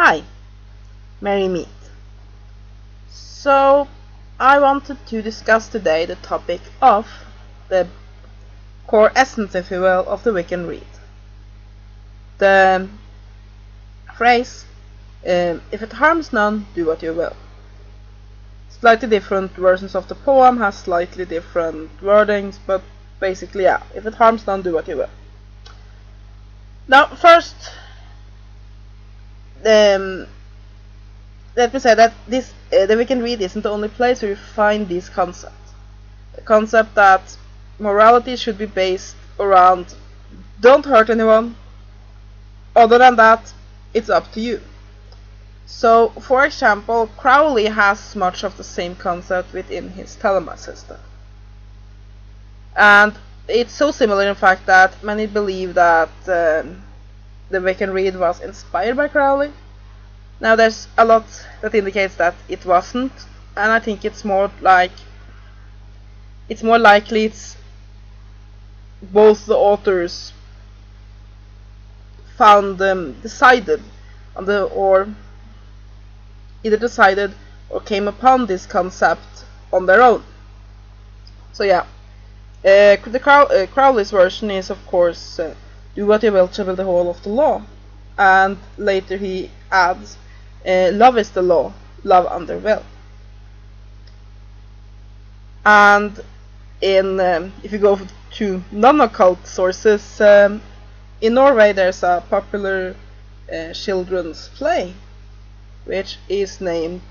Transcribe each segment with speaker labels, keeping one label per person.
Speaker 1: Hi, Merry Meet. So, I wanted to discuss today the topic of the core essence, if you will, of the Wiccan Rede. The phrase, if it harms none, do what you will. Slightly different versions of the poem has slightly different wordings, but basically, yeah, if it harms none, do what you will. Now, first, let me say that the Wiccan Rede isn't the only place where you find these concepts. The concept that morality should be based around don't hurt anyone. Other than that, it's up to you. So, for example, Crowley has much of the same concept within his Telema system. And it's so similar, in fact, that many believe that the Wiccan Rede was inspired by Crowley. Now, there's a lot that indicates that it wasn't, and I think it's more likely it's both the authors decided on either decided or came upon this concept on their own. So yeah, Crowley's version is, of course, do what you will to build the whole of the law, and later he adds, love is the law, love under will. And if you go to non-occult sources, in Norway there's a popular children's play which is named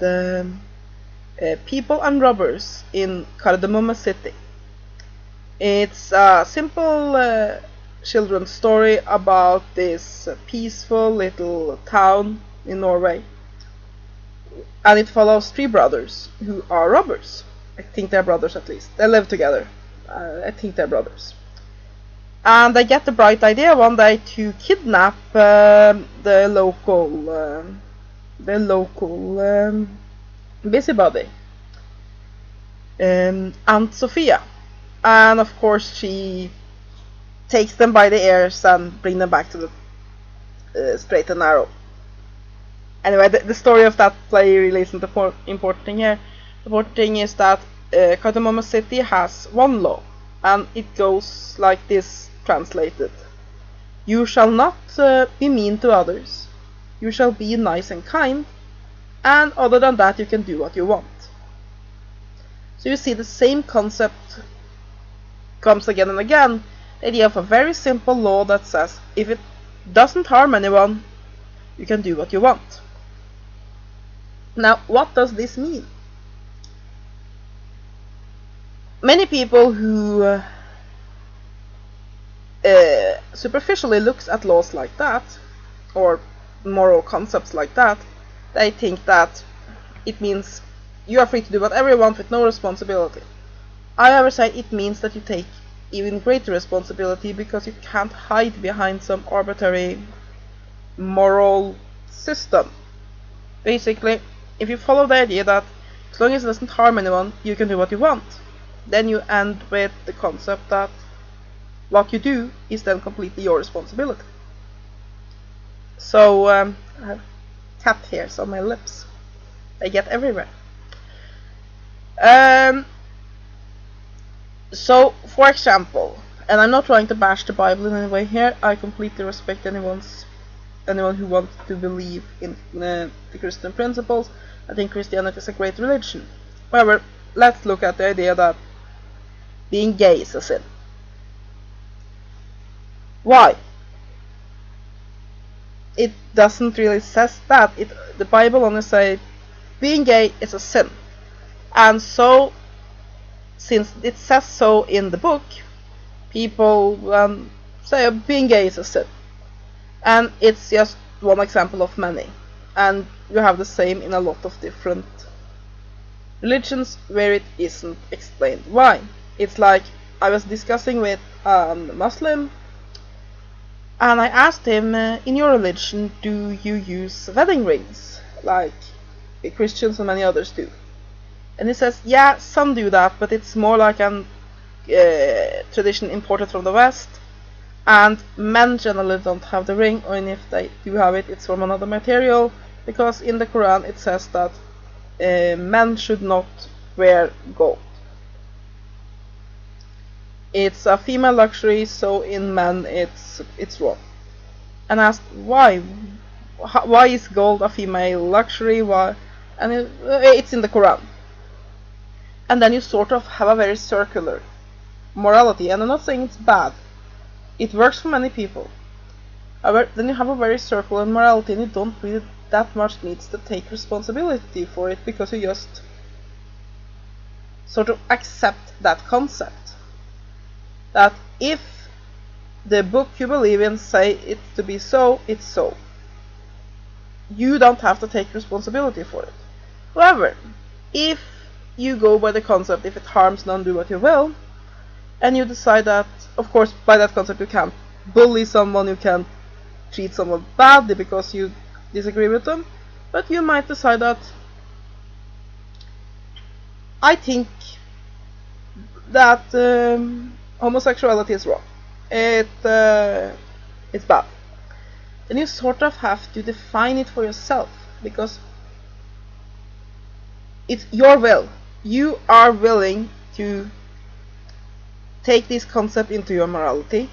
Speaker 1: People and Robbers in Cardamom City. It's a simple children's story about this peaceful little town in Norway, and it follows three brothers who are robbers. I think they're brothers, at least. They live together. I think they're brothers. And they get the bright idea one day to kidnap the local busybody, Aunt Sophia. And of course she takes them by the ears and brings them back to the straight and narrow. Anyway, the story of that play really isn't the important thing here. The important thing is that Cardamom City has one law, and it goes like this translated: you shall not be mean to others, you shall be nice and kind, and other than that you can do what you want. So you see the same concept comes again and again, the idea of a very simple law that says if it doesn't harm anyone, you can do what you want. Now, what does this mean? Many people who superficially looks at laws like that, or moral concepts like that, they think that it means you are free to do whatever you want with no responsibility. I ever say it means that you take even greater responsibility, because you can't hide behind some arbitrary moral system. Basically, if you follow the idea that as long as it doesn't harm anyone, you can do what you want, then you end with the concept that what you do is then completely your responsibility. So, I have cat hairs on my lips. They get everywhere. So, for example, and I'm not trying to bash the Bible in any way here, I completely respect anyone who wants to believe in the Christian principles. I think Christianity is a great religion. However, let's look at the idea that being gay is a sin. Why? It doesn't really say that. The Bible only says being gay is a sin. And so, since it says so in the book, people say being gay is a sin. And it's just one example of many. And you have the same in a lot of different religions where it isn't explained why. It's like I was discussing with a Muslim, and I asked him, in your religion, do you use wedding rings like Christians and many others do? And he says, yeah, some do that, but it's more like a tradition imported from the West, and men generally don't have the ring, or if they do have it, it's from another material, because in the Quran it says that men should not wear gold. It's a female luxury, so in men it's wrong. And asked why? Why is gold a female luxury? Why? And it's in the Quran. And then you sort of have a very circular morality, and I'm not saying it's bad. It works for many people. However, then you have a very circular morality, and you don't really that much needs to take responsibility for it, because you just sort of accept that concept. That if the book you believe in say it to be so, it's so. You don't have to take responsibility for it. However, if you go by the concept, if it harms none, do what you will, and you decide that, of course, by that concept you can't bully someone, you can't treat someone badly because you disagree with them, but you might decide that I think that homosexuality is wrong. It's bad. Then you sort of have to define it for yourself, because it's your will. You are willing to take this concept into your morality,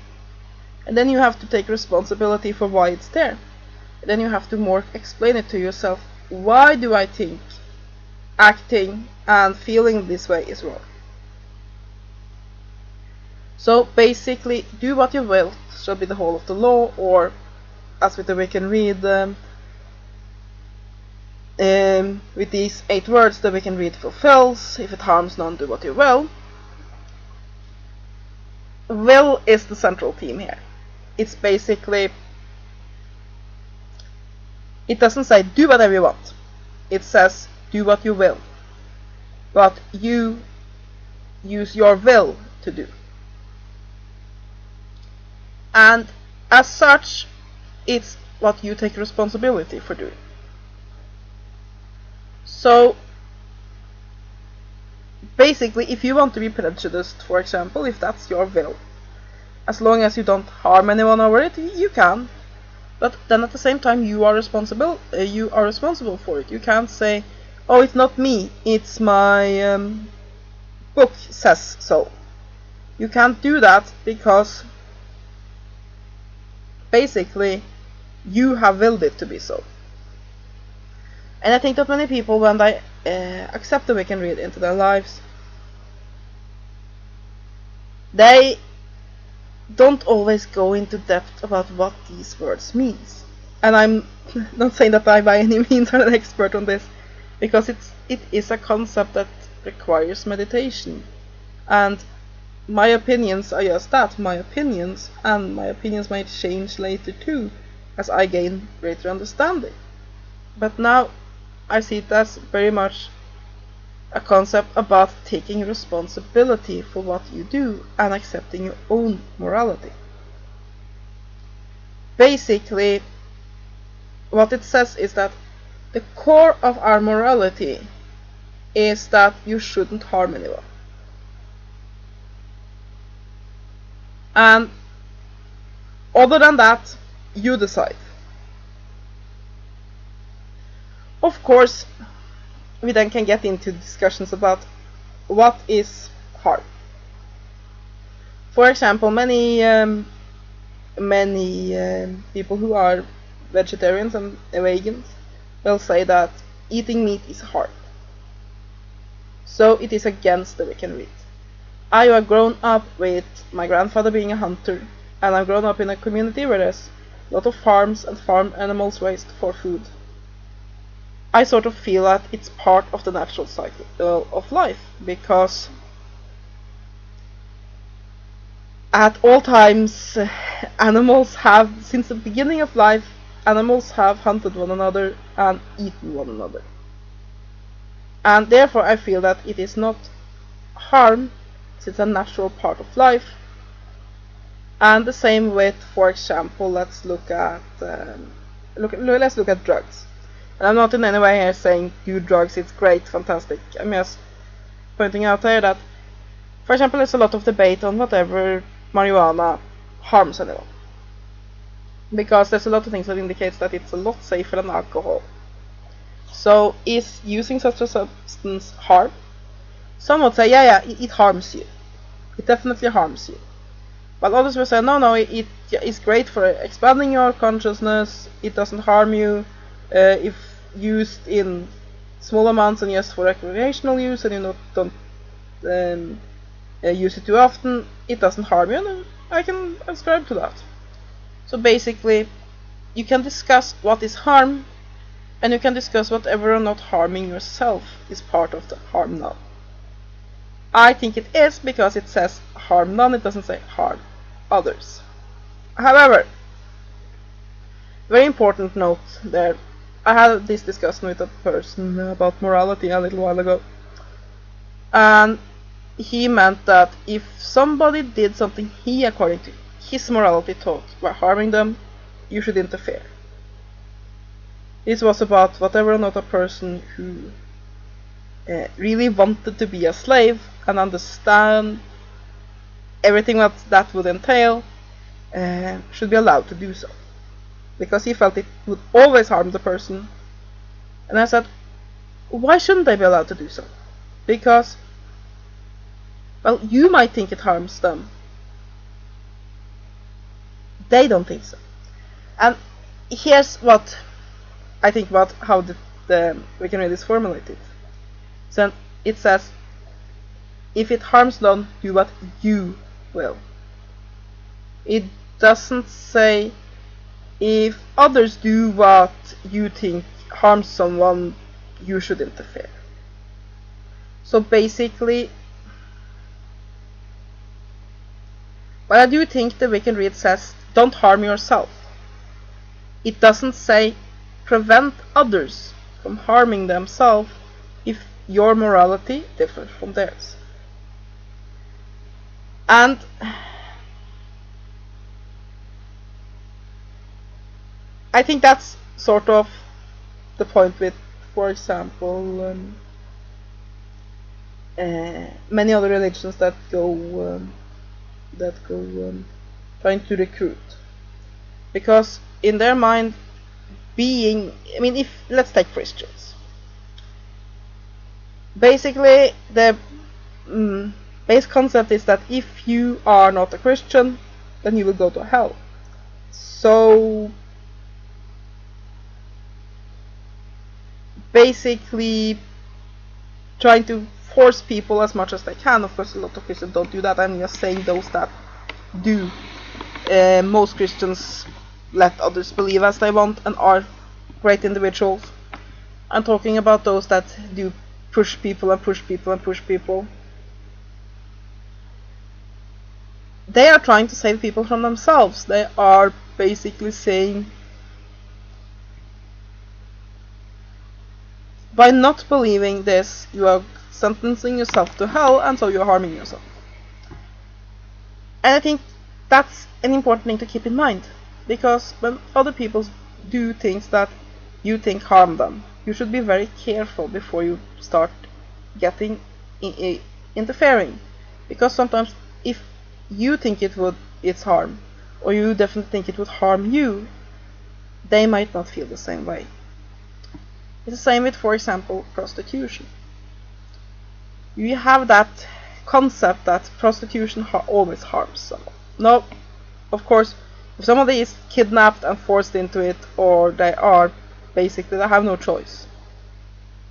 Speaker 1: and then you have to take responsibility for why it's there. And then you have to more explain it to yourself. Why do I think acting and feeling this way is wrong? So basically, do what you will shall be the whole of the law, or as with the Wiccan Rede, with these 8 words the Wiccan Rede fulfills: if it harms none, do what you will. Will is the central theme here. It's basically, it doesn't say do whatever you want. It says do what you will. But you use your will to do. And as such, it's what you take responsibility for doing. So basically, if you want to be prejudiced, for example, if that's your will, as long as you don't harm anyone over it, you can. But then at the same time, you are responsible. You are responsible for it. You can't say, "Oh, it's not me. It's my book says so." You can't do that, because basically you have willed it to be so. And I think that many people, when they accept the Wiccan Rede into their lives, they don't always go into depth about what these words means. And I'm not saying that I by any means are an expert on this, because it is a concept that requires meditation. And my opinions are just that, my opinions, and my opinions might change later too, as I gain greater understanding. But now I see it as very much a concept about taking responsibility for what you do and accepting your own morality. Basically, what it says is that the core of our morality is that you shouldn't harm anyone. And other than that, you decide. Of course, we then can get into discussions about what is harm. For example, many people who are vegetarians and vegans will say that eating meat is harm. So it is against the Wiccan Rede. I have grown up with my grandfather being a hunter, and I've grown up in a community where there's a lot of farms and farm animals raised for food. I sort of feel that it's part of the natural cycle of life, because at all times animals have, since the beginning of life, animals have hunted one another and eaten one another. And therefore I feel that it is not harm, it's a natural part of life. And the same with, for example, let's look at drugs. And I'm not in any way here saying do drugs, it's great, fantastic. I'm just pointing out here that, for example, there's a lot of debate on whatever marijuana harms anyone, because there's a lot of things that indicates that it's a lot safer than alcohol. So is using such a substance harm? Some would say, yeah, it harms you. It definitely harms you. But others will say, no, it is great for expanding your consciousness. It doesn't harm you if used in small amounts and just for recreational use, and you don't use it too often. It doesn't harm you, and I can ascribe to that. So basically, you can discuss what is harm, and you can discuss whatever not harming yourself is part of the harm none. I think it is because it says harm none, it doesn't say harm others. However, very important note there. I had this discussion with a person about morality a little while ago, and he meant that if somebody did something he, according to his morality, thought were harming them, you should interfere. This was about whatever or not a person who really wanted to be a slave and understand everything that would entail should be allowed to do so, because he felt it would always harm the person. And I said, why shouldn't they be allowed to do so? Because, well, you might think it harms them. They don't think so. And here's what I think about how the Wiccan Rede is formulated. So it says, if it harms none, do what you will. It doesn't say, if others do what you think harms someone, you should interfere. So basically, but I do think the Wiccan Rede says, don't harm yourself. It doesn't say, prevent others from harming themselves if your morality differs from theirs. And I think that's sort of the point with, for example, many other religions that go trying to recruit, because in their mind, if let's take Christians. Basically, the base concept is that if you are not a Christian, then you will go to hell. So basically, trying to force people as much as they can. Of course, a lot of Christians don't do that. I'm just saying those that do. Most Christians let others believe as they want and are great individuals. I'm talking about those that do push people and push people and push people. They are trying to save people from themselves. They are basically saying, by not believing this, you are sentencing yourself to hell, and so you are harming yourself. And I think that's an important thing to keep in mind, because when other people do things that you think harm them, you should be very careful before you start getting interfering, because sometimes if you think it's harm, or you definitely think it would harm you, they might not feel the same way. It's the same with, for example, prostitution. You have that concept that prostitution always harms someone. No, of course, if somebody is kidnapped and forced into it, or they have no choice,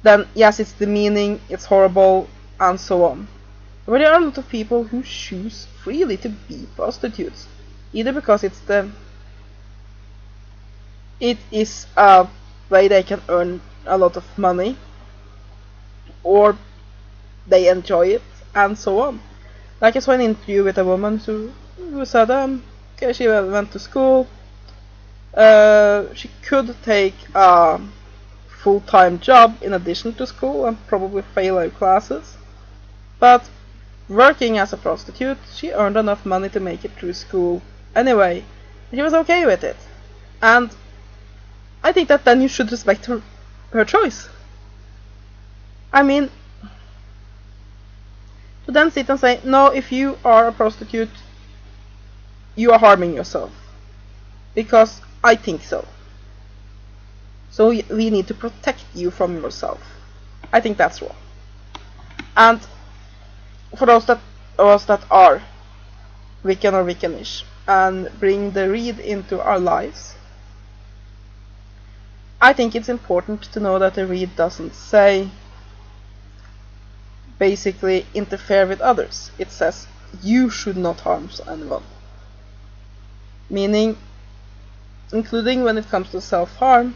Speaker 1: then yes, it's demeaning, it's horrible, and so on. But there are a lot of people who choose freely to be prostitutes, either because it is a way they can earn a lot of money, or they enjoy it, and so on. Like I saw an interview with a woman who said, okay, she went to school, she could take a full-time job in addition to school and probably fail her classes, but working as a prostitute, she earned enough money to make it through school anyway, and she was okay with it. And I think that then you should respect her choice. I mean, to then sit and say, no, if you are a prostitute, you are harming yourself, because I think so. so we need to protect you from yourself. I think that's wrong. And for those of us that are Wiccan or Wiccanish and bring the Rede into our lives, I think it's important to know that the Rede doesn't say basically interfere with others. It says you should not harm anyone. Meaning, including when it comes to self-harm,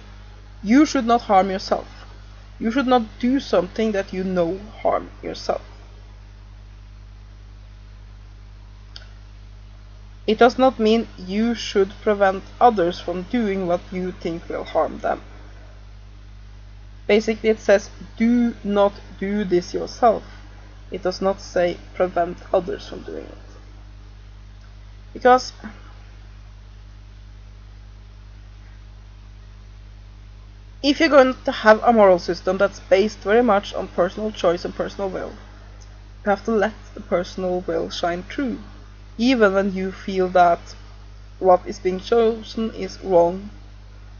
Speaker 1: you should not harm yourself. You should not do something that you know harm yourself. It does not mean you should prevent others from doing what you think will harm them. Basically it says do not do this yourself. It does not say prevent others from doing it. Because if you're going to have a moral system that's based very much on personal choice and personal will, you have to let the personal will shine through, even when you feel that what is being chosen is wrong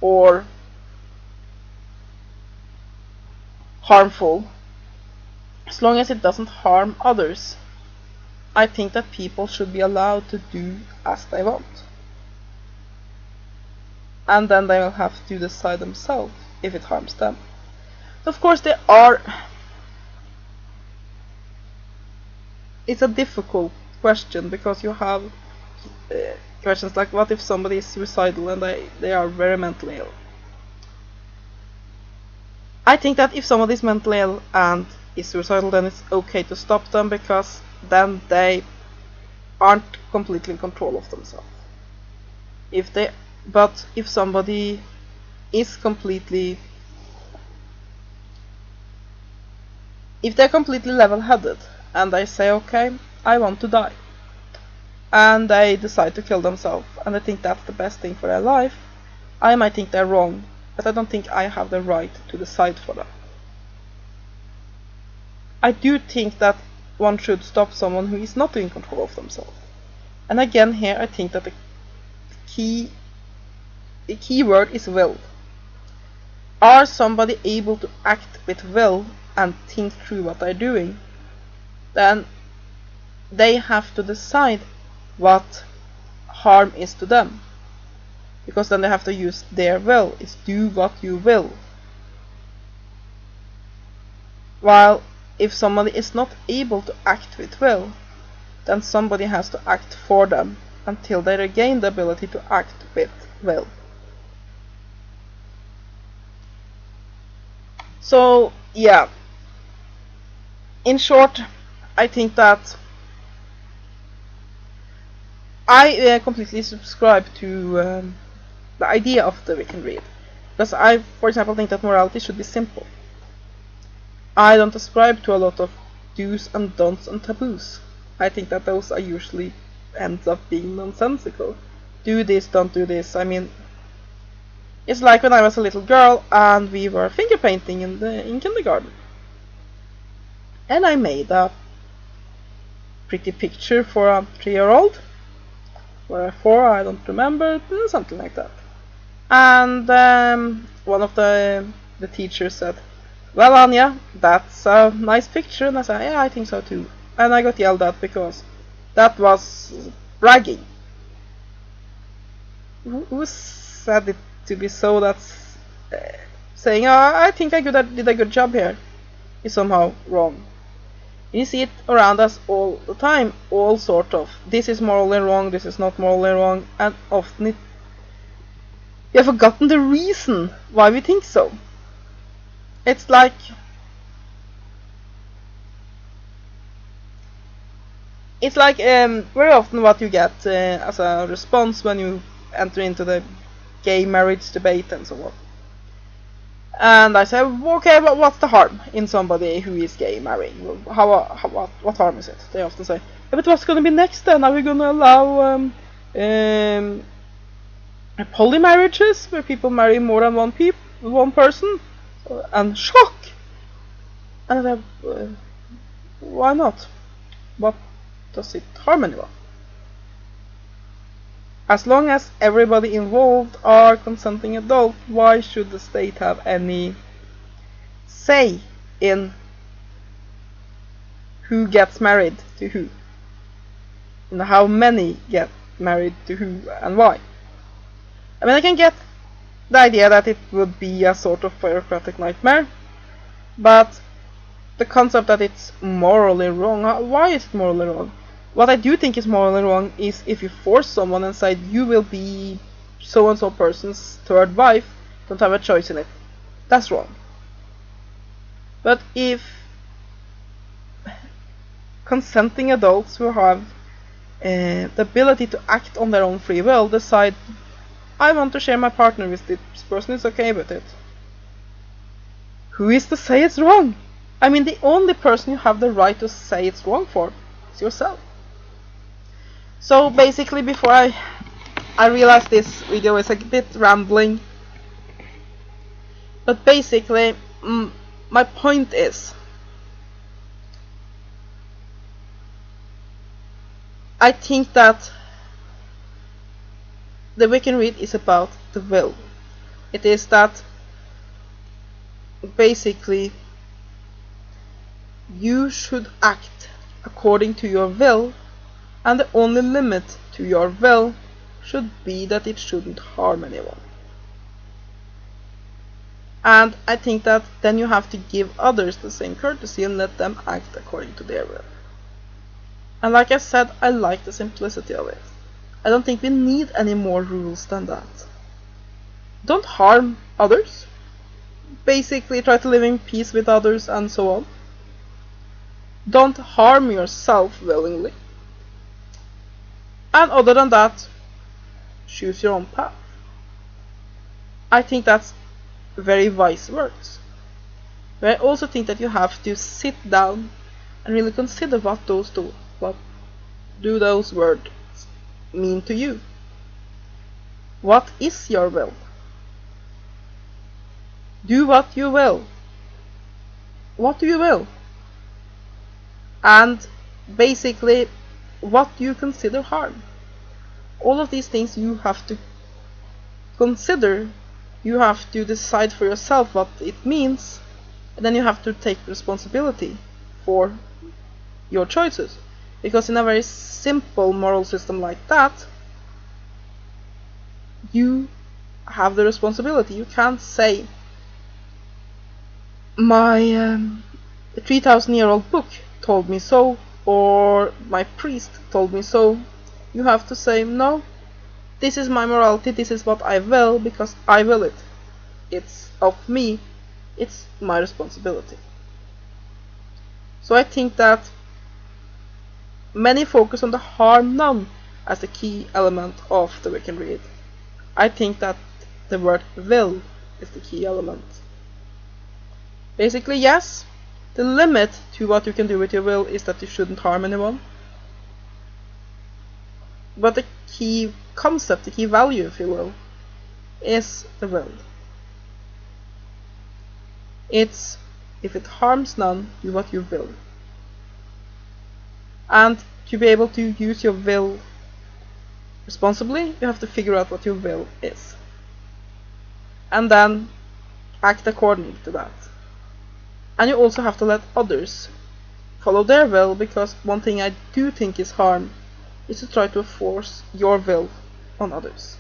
Speaker 1: or harmful. As long as it doesn't harm others, I think that people should be allowed to do as they want. And then they will have to decide themselves if it harms them. Of course, it's a difficult question, because you have questions like, what if somebody is suicidal and they are very mentally ill? I think that if somebody is mentally ill and is suicidal, then it's okay to stop them, because then they aren't completely in control of themselves. But if somebody is if they're completely level-headed and they say, okay, I want to die, and they decide to kill themselves, and I think that's the best thing for their life, I might think they're wrong, but I don't think I have the right to decide for them. I do think that one should stop someone who is not in control of themselves. And again, here I think that the key word is will. Are somebody able to act with will and think through what they're doing? Then they have to decide what harm is to them, because then they have to use their will. It's do what you will. While if somebody is not able to act with will, then somebody has to act for them until they regain the ability to act with will. So yeah, in short, I think that I completely subscribe to the idea of the Wiccan Rede, because I, for example, think that morality should be simple. I don't ascribe to a lot of do's and don'ts and taboos. I think that those are usually ends up being nonsensical. Do this, don't do this. I mean, it's like when I was a little girl and we were finger painting in kindergarten, and I made a pretty picture for a 3-year-old, or a 4, I don't remember, something like that. And one of the teachers said, well, Anya, that's a nice picture. And I said, yeah, I think so too. And I got yelled at because that was bragging. Who said it to be so? That's saying, oh, I think I did a good job here, is somehow wrong. You see it around us all the time, all sort of. This is morally wrong, this is not morally wrong, and often we have forgotten the reason why we think so. It's like very often what you get as a response when you enter into the gay marriage debate and so on. And I say, okay, but what's the harm in somebody who is gay marrying? What harm is it? They often say, yeah, but what's going to be next then? Are we going to allow polymarriages where people marry more than one person? And shock! And I said, why not? What does it harm anyone? As long as everybody involved are consenting adults, why should the state have any say in who gets married to who? And how many get married to who and why? I mean, I can get the idea that it would be a sort of bureaucratic nightmare, but the concept that it's morally wrong, why is it morally wrong? What I do think is morally wrong is if you force someone and say you will be so and so person's third wife, don't have a choice in it. That's wrong. But if consenting adults who have the ability to act on their own free will decide, I want to share my partner with this person, is okay with it, who is to say it's wrong? I mean, the only person you have the right to say it's wrong for is yourself. So basically, before I realized this video is a bit rambling, but basically my point is, I think that the Wiccan Rede is about the will. It is that basically you should act according to your will, and the only limit to your will should be that it shouldn't harm anyone. And I think that then you have to give others the same courtesy and let them act according to their will. And like I said, I like the simplicity of it. I don't think we need any more rules than that. Don't harm others. Basically try to live in peace with others and so on. Don't harm yourself willingly. And other than that, choose your own path. I think that's very wise words. But I also think that you have to sit down and really consider what do those words mean to you. What is your will? Do what you will. What do you will? And basically, what do you consider harm? All of these things you have to consider. You have to decide for yourself what it means, and then you have to take responsibility for your choices. Because in a very simple moral system like that, you have the responsibility. You can't say, my 3,000-year-old book told me so, or my priest told me so. You have to say, no, this is my morality, this is what I will, because I will it. It's of me, it's my responsibility. So I think that many focus on the harm none as the key element of the Wiccan Rede. I think that the word will is the key element. Basically, yes, the limit to what you can do with your will is that you shouldn't harm anyone. But the key concept, the key value, if you will, is the will. It's, if it harms none, do what you will. And to be able to use your will responsibly, you have to figure out what your will is. And then act according to that. And you also have to let others follow their will, because one thing I do think is harm is to try to force your will on others.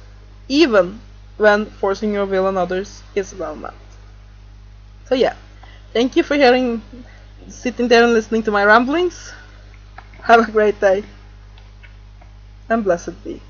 Speaker 1: Even when forcing your will on others is well meant. So yeah, thank you for sitting there and listening to my ramblings. Have a great day, and blessed be.